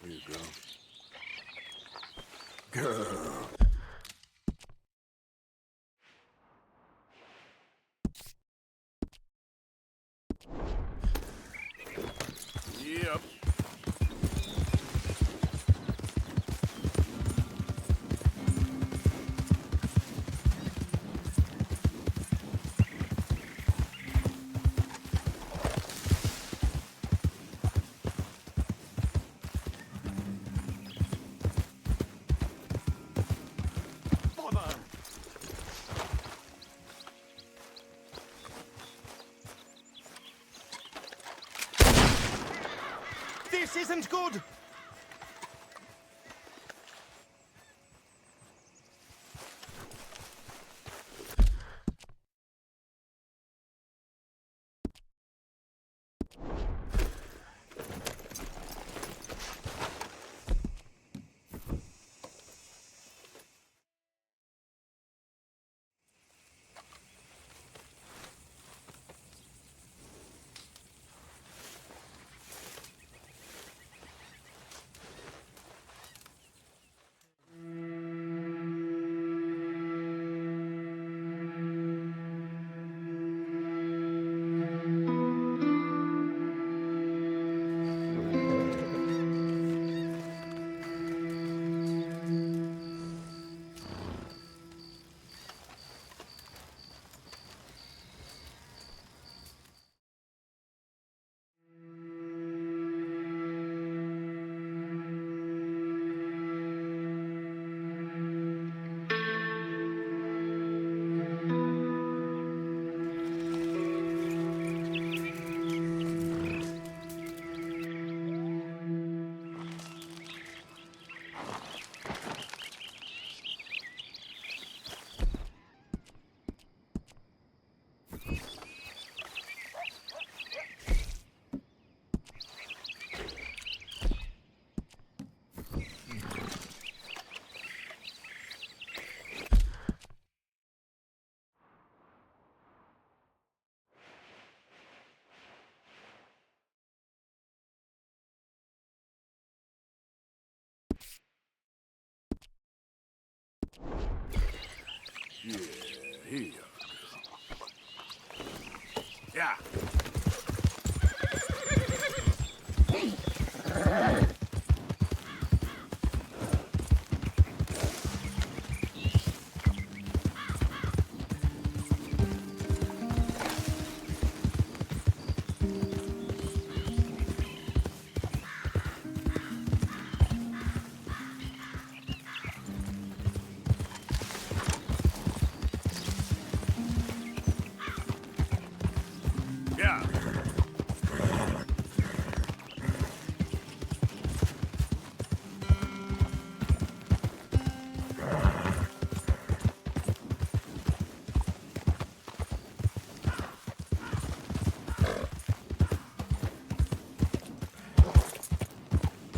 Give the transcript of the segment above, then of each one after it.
There you go. Girl. Yep. This isn't good! Yeah, here. Yeah. Yeah.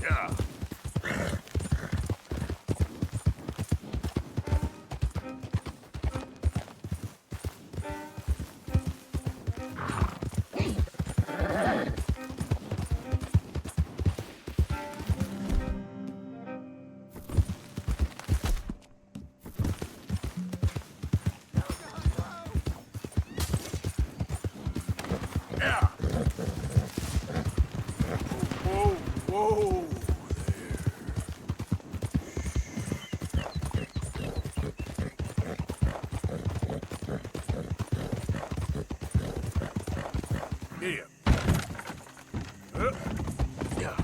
Yeah. Yeah. Whoa, whoa. There. Yeah. Yeah.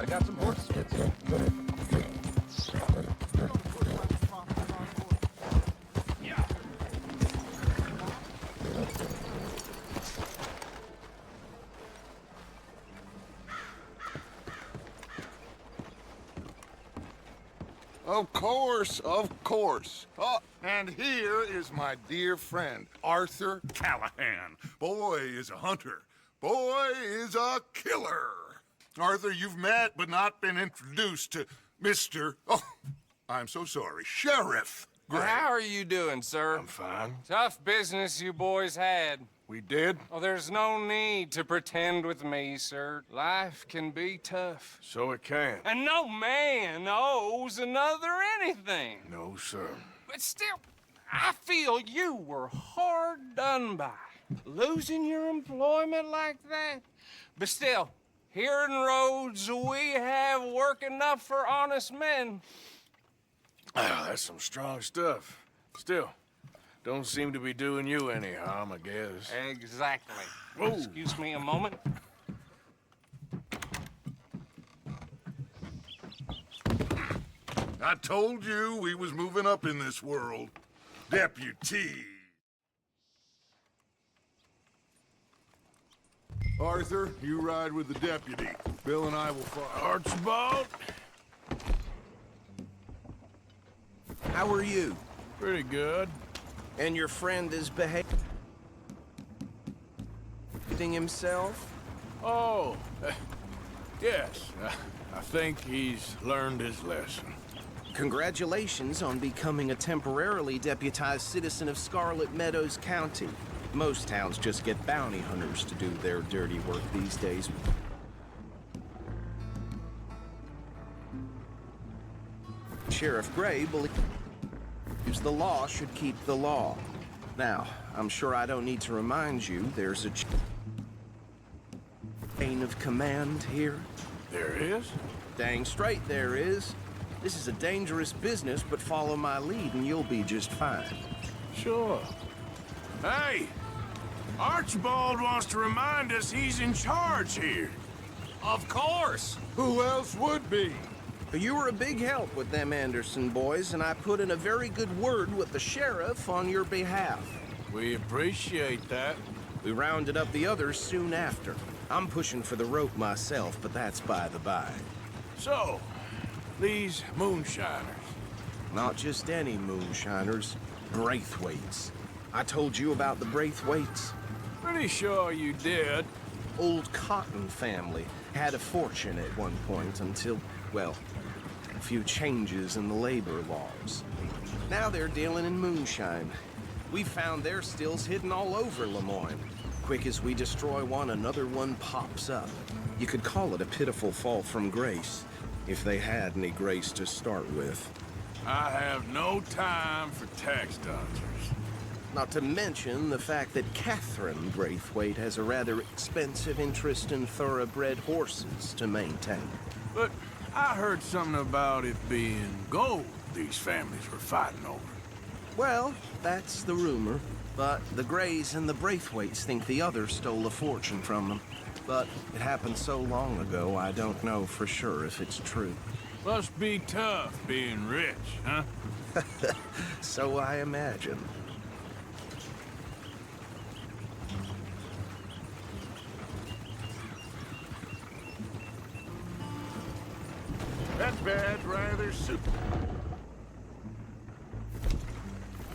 I got some horse skits. Of course, of course. Oh, and here is my dear friend, Arthur Callahan. Boy is a hunter. Boy is a killer. Arthur, you've met but not been introduced to Mr. Oh, I'm so sorry, Sheriff Gray. How are you doing, sir? I'm fine. Tough business you boys had. We did? Oh, there's no need to pretend with me, sir. Life can be tough. So it can. And no man owes another anything. No, sir. But still, I feel you were hard done by. Losing your employment like that. But still, here in Rhodes, we have work enough for honest men. Ah, that's some strong stuff. Still, don't seem to be doing you any harm, I guess. Exactly. Whoa. Excuse me a moment. I told you we was moving up in this world. Deputy. Arthur, you ride with the deputy. Bill and I will follow. Archibald? How are you? Pretty good. And your friend is behaving himself? Oh, yes. I think he's learned his lesson. Congratulations on becoming a temporarily deputized citizen of Scarlet Meadows County. Most towns just get bounty hunters to do their dirty work these days. Sheriff Gray believes the law should keep the law. Now, I'm sure I don't need to remind you there's a chain of command here. There is? Dang straight there is. This is a dangerous business, but follow my lead and you'll be just fine. Sure. Hey! Archibald wants to remind us he's in charge here. Of course. Who else would be? You were a big help with them Anderson boys, and I put in a very good word with the sheriff on your behalf. We appreciate that. We rounded up the others soon after. I'm pushing for the rope myself, but that's by the by. So, these moonshiners. Not just any moonshiners, Braithwaites. I told you about the Braithwaites. Pretty sure you did. Old Cotton family had a fortune at one point until, well, a few changes in the labor laws. Now they're dealing in moonshine. We found their stills hidden all over Lemoyne. Quick as we destroy one, another one pops up. You could call it a pitiful fall from grace, if they had any grace to start with. I have no time for tax dodgers. Not to mention the fact that Catherine Braithwaite has a rather expensive interest in thoroughbred horses to maintain. But I heard something about it being gold these families were fighting over. Well, that's the rumor. But the Grays and the Braithwaites think the other stole a fortune from them. But it happened so long ago, I don't know for sure if it's true. Must be tough being rich, huh? So I imagine. That bad's rather super.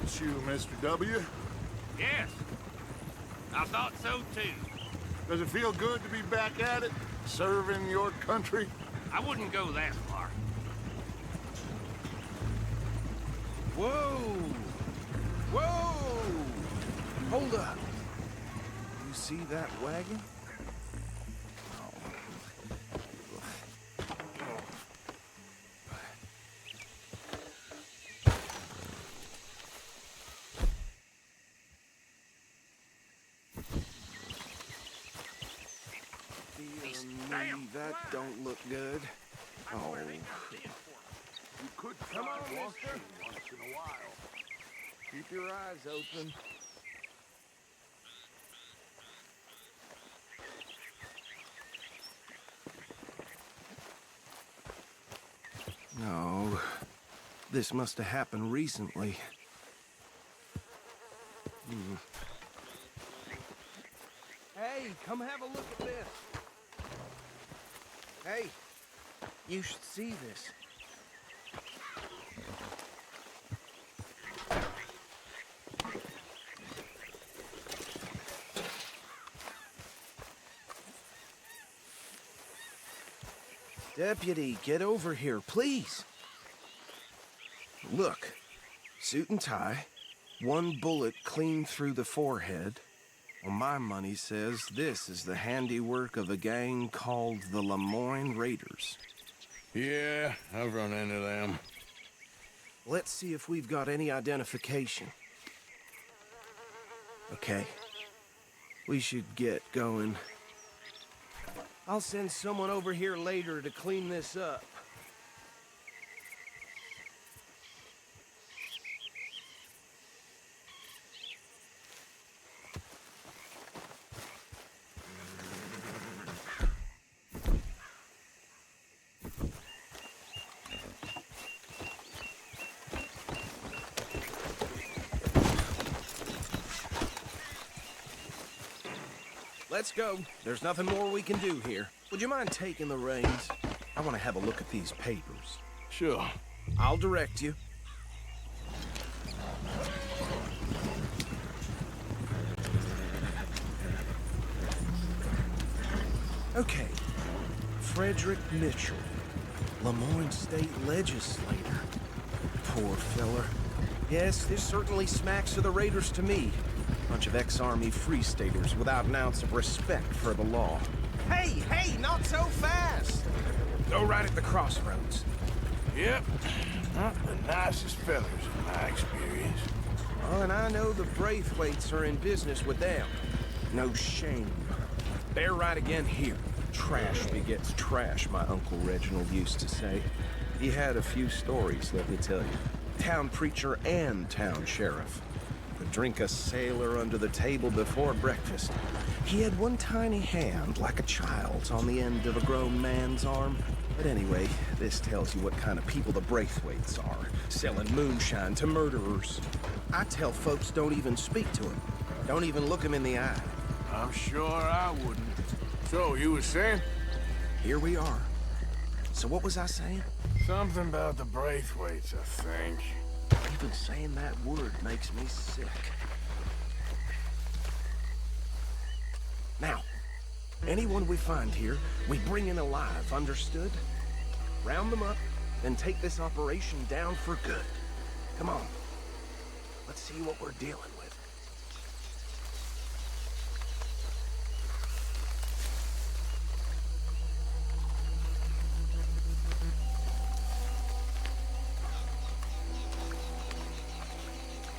It's you, Mr. W. Yes, I thought so too. Does it feel good to be back at it, serving your country? I wouldn't go that far. Whoa! Whoa! Hold up. You see that wagon? That don't look good. Oh. You could come on, Walter, once in a while. Keep your eyes open. No, this must have happened recently. Hey, come have a look at this. Hey, you should see this. Deputy, get over here, please. Look, suit and tie, one bullet clean through the forehead. Well, my money says this is the handiwork of a gang called the Lemoyne Raiders. Yeah, I've run into them. Let's see if we've got any identification. Okay. We should get going. I'll send someone over here later to clean this up. Let's go. There's nothing more we can do here. Would you mind taking the reins? I want to have a look at these papers. Sure. I'll direct you. Okay. Frederick Mitchell, Lemoyne State Legislator. Poor feller. Yes, this certainly smacks of the Raiders to me. Bunch of ex-Army Free Staters without an ounce of respect for the law. Hey, hey, not so fast! Go right at the crossroads. Yep. Not the nicest fellas in my experience. Oh, and I know the Braithwaites are in business with them. No shame. They're right again here. Trash begets trash, my Uncle Reginald used to say. He had a few stories, let me tell you. Town preacher and town sheriff. Could drink a sailor under the table before breakfast. He had one tiny hand, like a child's, on the end of a grown man's arm. But anyway, this tells you what kind of people the Braithwaites are, selling moonshine to murderers. I tell folks don't even speak to him. Don't even look him in the eye. I'm sure I wouldn't. So, you were saying? Here we are. So what was I saying? Something about the Braithwaites, I think. Even saying that word makes me sick. Now, anyone we find here, we bring in alive, understood? Round them up, then take this operation down for good. Come on. Let's see what we're dealing with.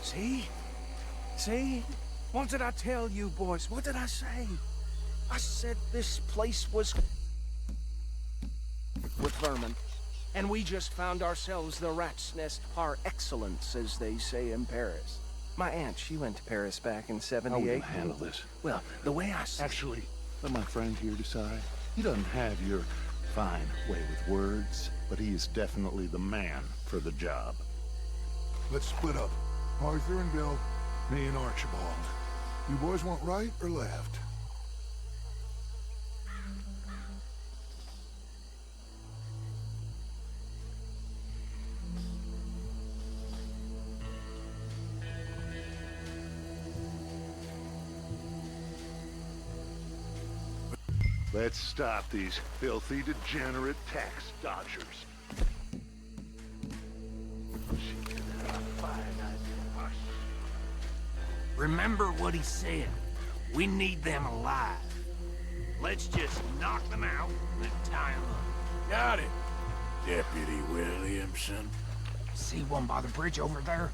See? See? What did I tell you, boys? What did I say? I said this place was with vermin. And we just found ourselves the rat's nest par excellence, as they say in Paris. My aunt, she went to Paris back in '78. How are we gonna handle this? Well, the way I see Actually, let my friend here decide. He doesn't have your fine way with words, but he is definitely the man for the job. Let's split up. Arthur and Bill, me and Archibald. You boys want right or left? Let's stop these filthy, degenerate tax dodgers. Remember what he said. We need them alive. Let's just knock them out and tie them up. Got it, Deputy Williamson. See one by the bridge over there?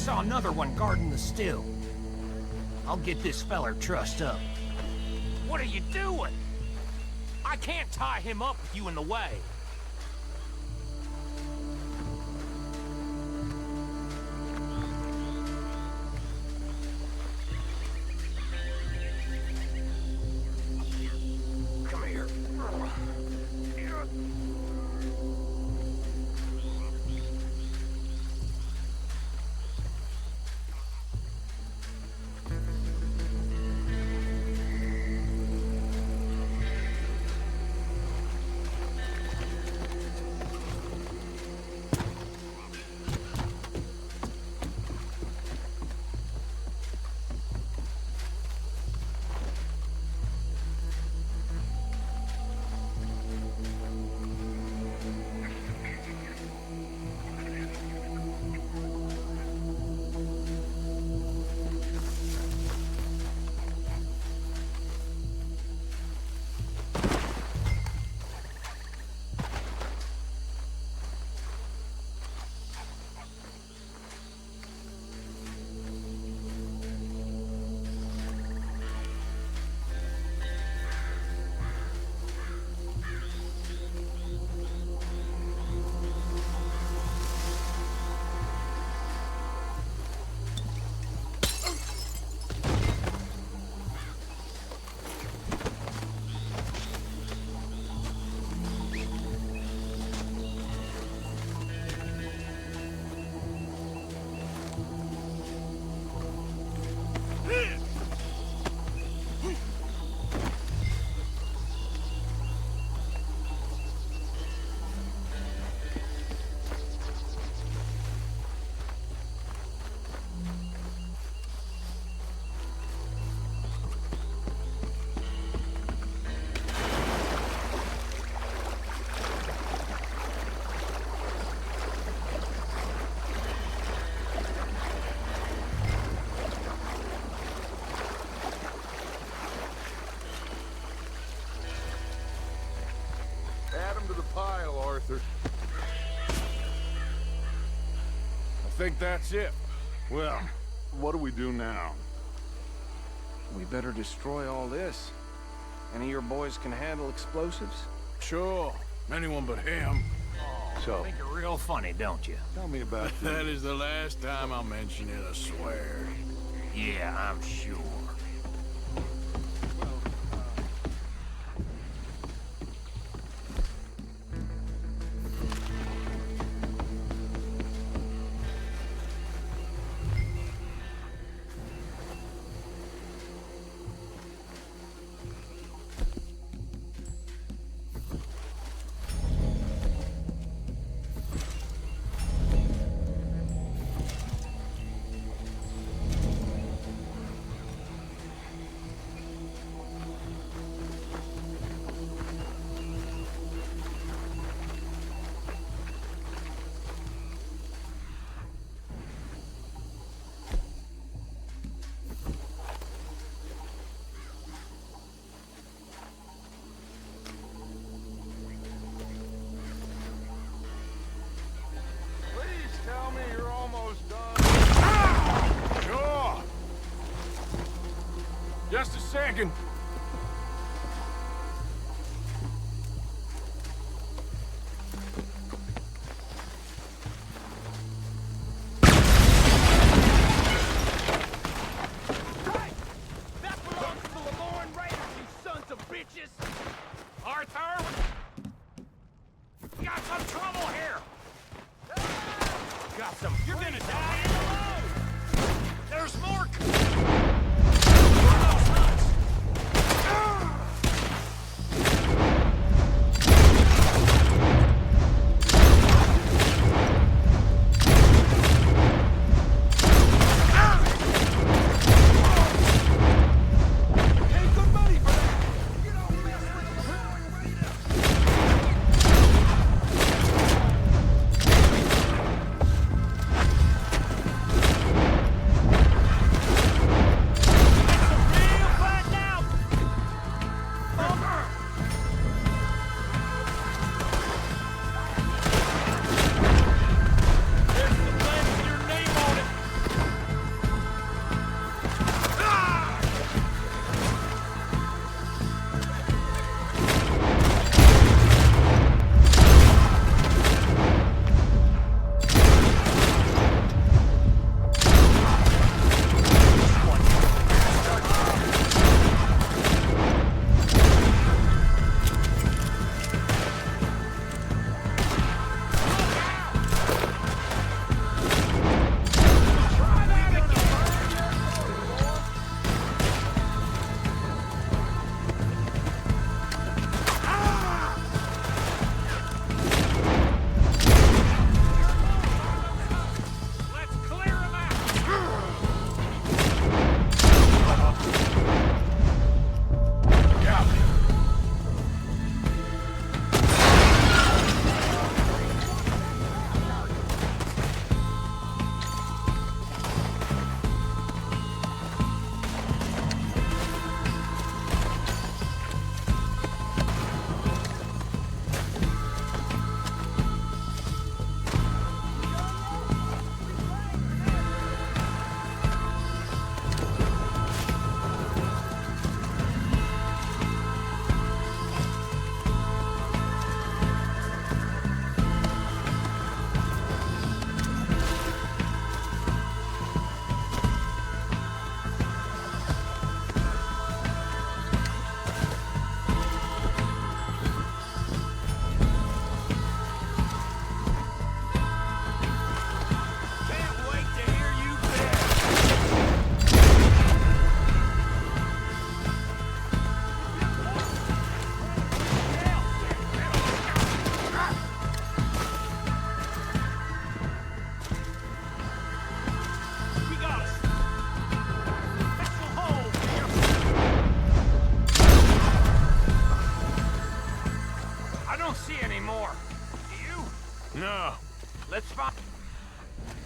saw another one guarding the still. I'll get this feller trussed up. What are you doing? I can't tie him up with you in the way. Come here. Add him to the pile, Arthur. I think that's it. Well, what do we do now? We better destroy all this. Any of your boys can handle explosives? Sure. Anyone but him. So, Think you're real funny, don't you? tell me about That is the last time I'll mention it, I swear. Yeah, I'm sure. Please tell me you're almost done. Sure. Just a second. That belongs to the Lemoyne Raiders, you sons of bitches! Arthur! We got some trouble here! Got some. You're gonna die in the road! There's more!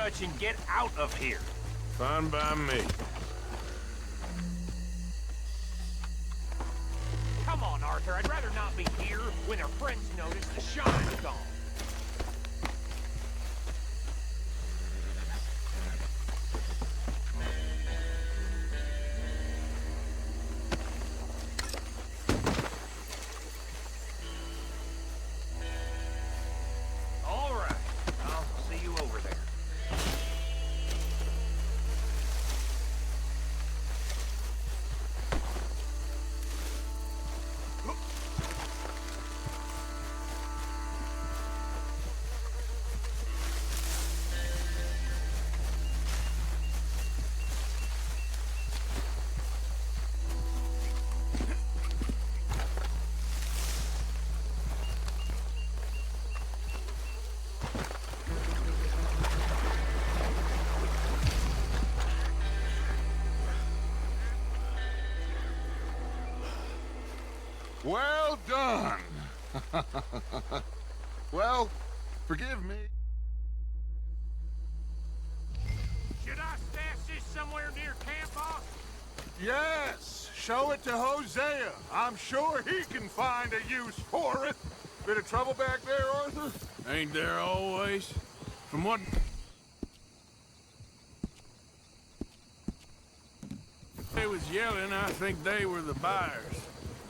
Dutch and get out of here. Fine by me. Come on, Arthur. I'd rather not be here when our friends notice the shine's gone. All right. I'll see you over there. Well done. Well, forgive me. Should I stash this somewhere near camp, boss? Yes, show it to Hosea. I'm sure he can find a use for it. Bit of trouble back there, Arthur? Ain't there always? From what... they was yelling, I think they were the buyers.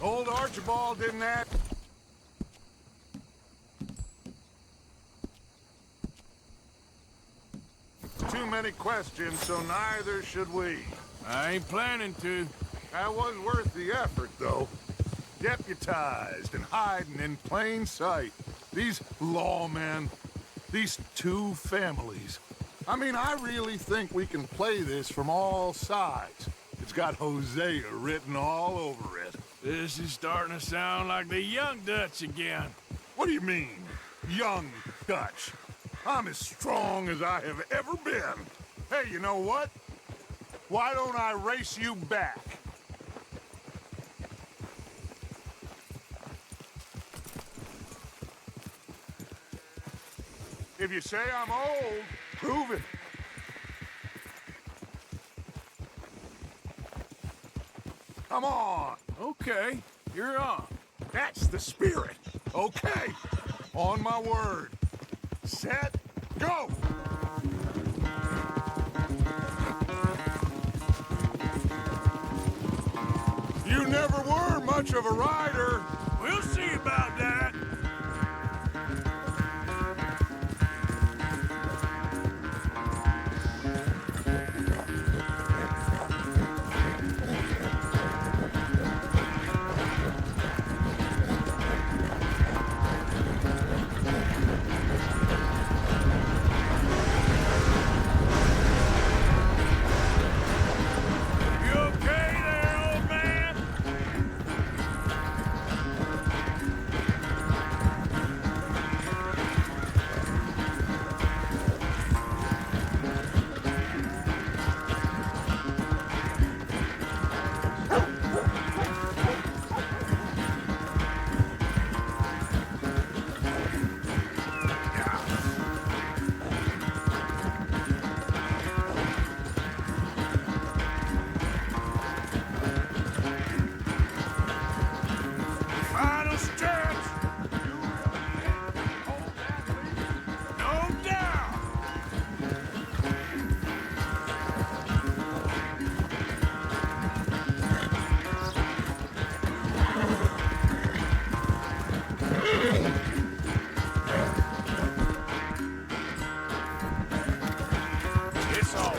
Old Archibald didn't act. Too many questions, so neither should we. I ain't planning to. That was worth the effort, though. Deputized and hiding in plain sight. These lawmen, these two families. I mean, I really think we can play this from all sides. It's got Hosea written all over it. This is starting to sound like the young Dutch again. What do you mean, young Dutch? I'm as strong as I have ever been. Hey, you know what? Why don't I race you back? If you say I'm old, prove it. Come on. Okay, you're on. That's the spirit. Okay. On my word. Set, go! You never were much of a rider. We'll see about that. You okay there, old man? Final stretch! No doubt! It's all